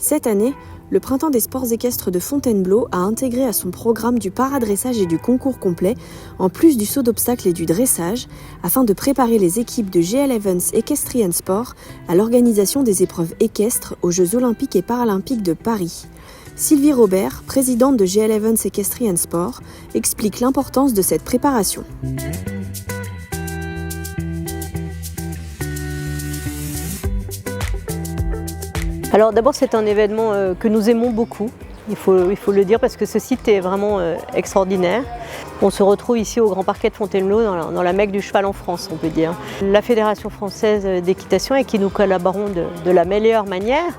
Cette année, le Printemps des sports équestres de Fontainebleau a intégré à son programme du paradressage et du concours complet, en plus du saut d'obstacles et du dressage, afin de préparer les équipes de GL Evans Equestrian Sport à l'organisation des épreuves équestres aux Jeux Olympiques et Paralympiques de Paris. Sylvie Robert, présidente de GL Evans Equestrian Sport, explique l'importance de cette préparation. Alors d'abord c'est un événement que nous aimons beaucoup, il faut le dire parce que ce site est vraiment extraordinaire. On se retrouve ici au Grand Parquet de Fontainebleau, dans la Mecque du cheval en France, on peut dire. La Fédération française d'équitation avec qui nous collaborons de la meilleure manière,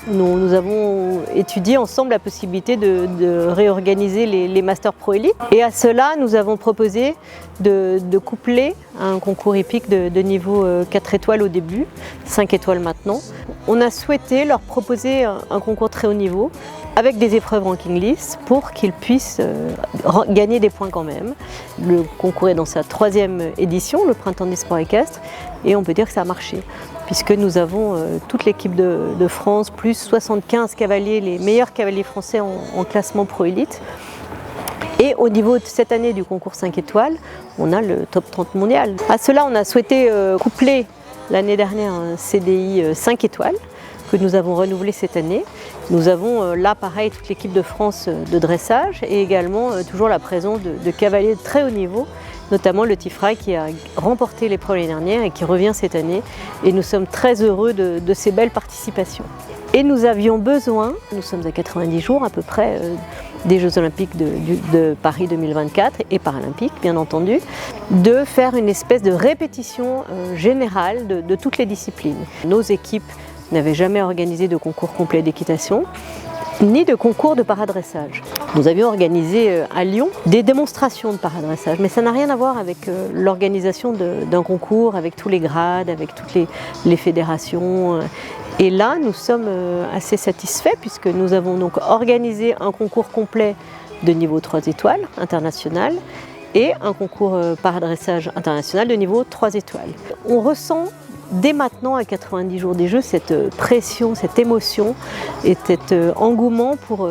nous avons étudié ensemble la possibilité de réorganiser les Masters Pro Elite. Et à cela, nous avons proposé de coupler un concours hippique de niveau 4 étoiles au début, 5 étoiles maintenant. On a souhaité leur proposer un concours très haut niveau avec des épreuves ranking list pour qu'ils puissent gagner des points quand même. Le concours est dans sa 3e édition, le Printemps des sports équestres, et on peut dire que ça a marché, puisque nous avons toute l'équipe de France, plus 75 cavaliers, les meilleurs cavaliers français en classement pro élite. Et au niveau de cette année du concours 5 étoiles, on a le top 30 mondial. À cela, on a souhaité coupler l'année dernière un CDI 5 étoiles que nous avons renouvelé cette année. Nous avons là pareil toute l'équipe de France de dressage et également toujours la présence de cavaliers de très haut niveau, notamment le Tifrail qui a remporté l'épreuve l'année dernière et qui revient cette année. Et nous sommes très heureux de ces belles participations. Et nous avions besoin, nous sommes à 90 jours à peu près des Jeux Olympiques de Paris 2024 et Paralympiques bien entendu, de faire une espèce de répétition générale de toutes les disciplines. Nos équipes n'avaient jamais organisé de concours complet d'équitation, ni de concours de paradressage. Nous avions organisé à Lyon des démonstrations de paradressage, mais ça n'a rien à voir avec l'organisation d'un concours, avec tous les grades, avec toutes les fédérations. Et là, nous sommes assez satisfaits puisque nous avons donc organisé un concours complet de niveau 3 étoiles international et un concours paradressage international de niveau 3 étoiles. On ressent dès maintenant, à 90 jours des Jeux, cette pression, cette émotion et cet engouement pour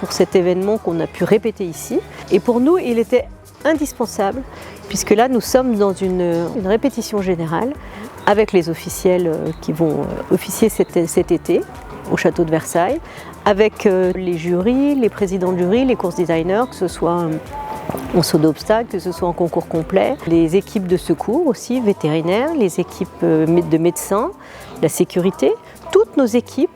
cet événement qu'on a pu répéter ici. Et pour nous, il était indispensable, puisque là, nous sommes dans une répétition générale avec les officiels qui vont officier cet été au château de Versailles, avec les jurys, les présidents de jury, les course designers, que ce soit en saut d'obstacles, que ce soit en concours complet, les équipes de secours aussi, vétérinaires, les équipes de médecins, la sécurité. Toutes nos équipes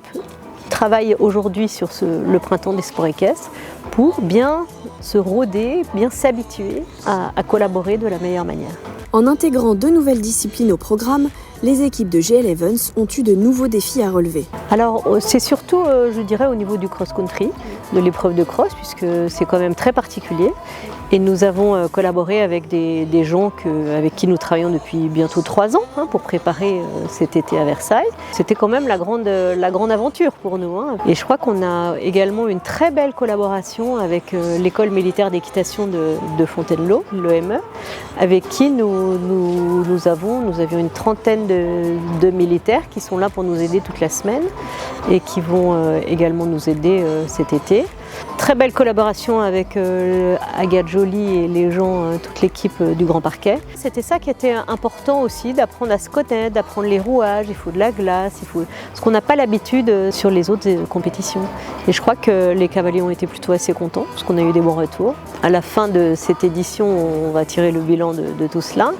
travaillent aujourd'hui sur le Printemps des sports équestres pour bien se rôder, bien s'habituer à collaborer de la meilleure manière. En intégrant 2 nouvelles disciplines au programme, les équipes de GL Evans ont eu de nouveaux défis à relever. Alors c'est surtout, je dirais, au niveau du cross-country, de l'épreuve de cross, puisque c'est quand même très particulier. Et nous avons collaboré avec des gens avec qui nous travaillons depuis bientôt 3 ans pour préparer cet été à Versailles. C'était quand même la grande aventure pour nous. Et je crois qu'on a également une très belle collaboration avec l'école militaire d'équitation de Fontainebleau, l'EME, avec qui nous avions une trentaine de militaires qui sont là pour nous aider toute la semaine et qui vont également nous aider cet été. Très belle collaboration avec Agathe Joly et les gens, toute l'équipe du Grand Parquet. C'était ça qui était important aussi, d'apprendre à se connaître, d'apprendre les rouages, il faut de la glace, ce qu'on n'a pas l'habitude sur les autres compétitions. Et je crois que les cavaliers ont été plutôt assez contents, parce qu'on a eu des bons retours. À la fin de cette édition, on va tirer le bilan de tout cela.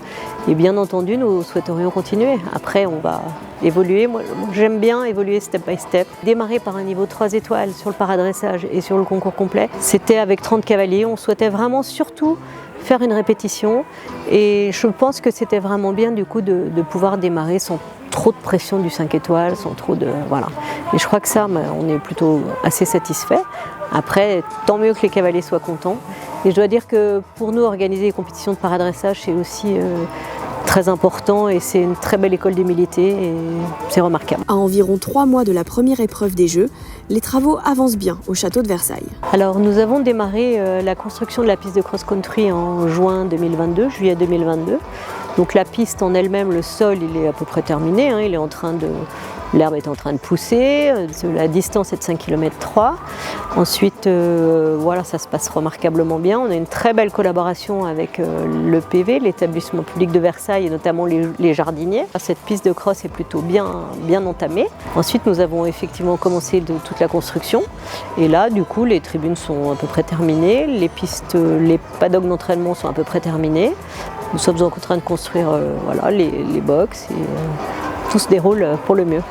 Et bien entendu, nous souhaiterions continuer. Après, on va évoluer. Moi, j'aime bien évoluer step by step. Démarrer par un niveau 3 étoiles sur le paradressage et sur le concours complet, c'était avec 30 cavaliers. On souhaitait vraiment surtout faire une répétition. Et je pense que c'était vraiment bien du coup de pouvoir démarrer sans trop de pression du 5 étoiles, sans trop de... Voilà. Et je crois que ça, on est plutôt assez satisfait. Après, tant mieux que les cavaliers soient contents. Et je dois dire que pour nous, organiser les compétitions de paradressage, c'est aussi très important et c'est une très belle école d'humilité et c'est remarquable. À environ 3 mois de la première épreuve des Jeux, les travaux avancent bien au château de Versailles. Alors nous avons démarré la construction de la piste de cross-country en juillet 2022. Donc la piste en elle-même, le sol, il est à peu près terminé, il est en train L'herbe est en train de pousser, la distance est de 5,3 km. Ensuite, voilà, ça se passe remarquablement bien. On a une très belle collaboration avec le PV, l'établissement public de Versailles, et notamment les jardiniers. Cette piste de cross est plutôt bien entamée. Ensuite, nous avons effectivement commencé toute la construction. Et là, du coup, les tribunes sont à peu près terminées, les paddocks d'entraînement sont à peu près terminés. Nous sommes en train de construire voilà, les box et tout se déroule pour le mieux.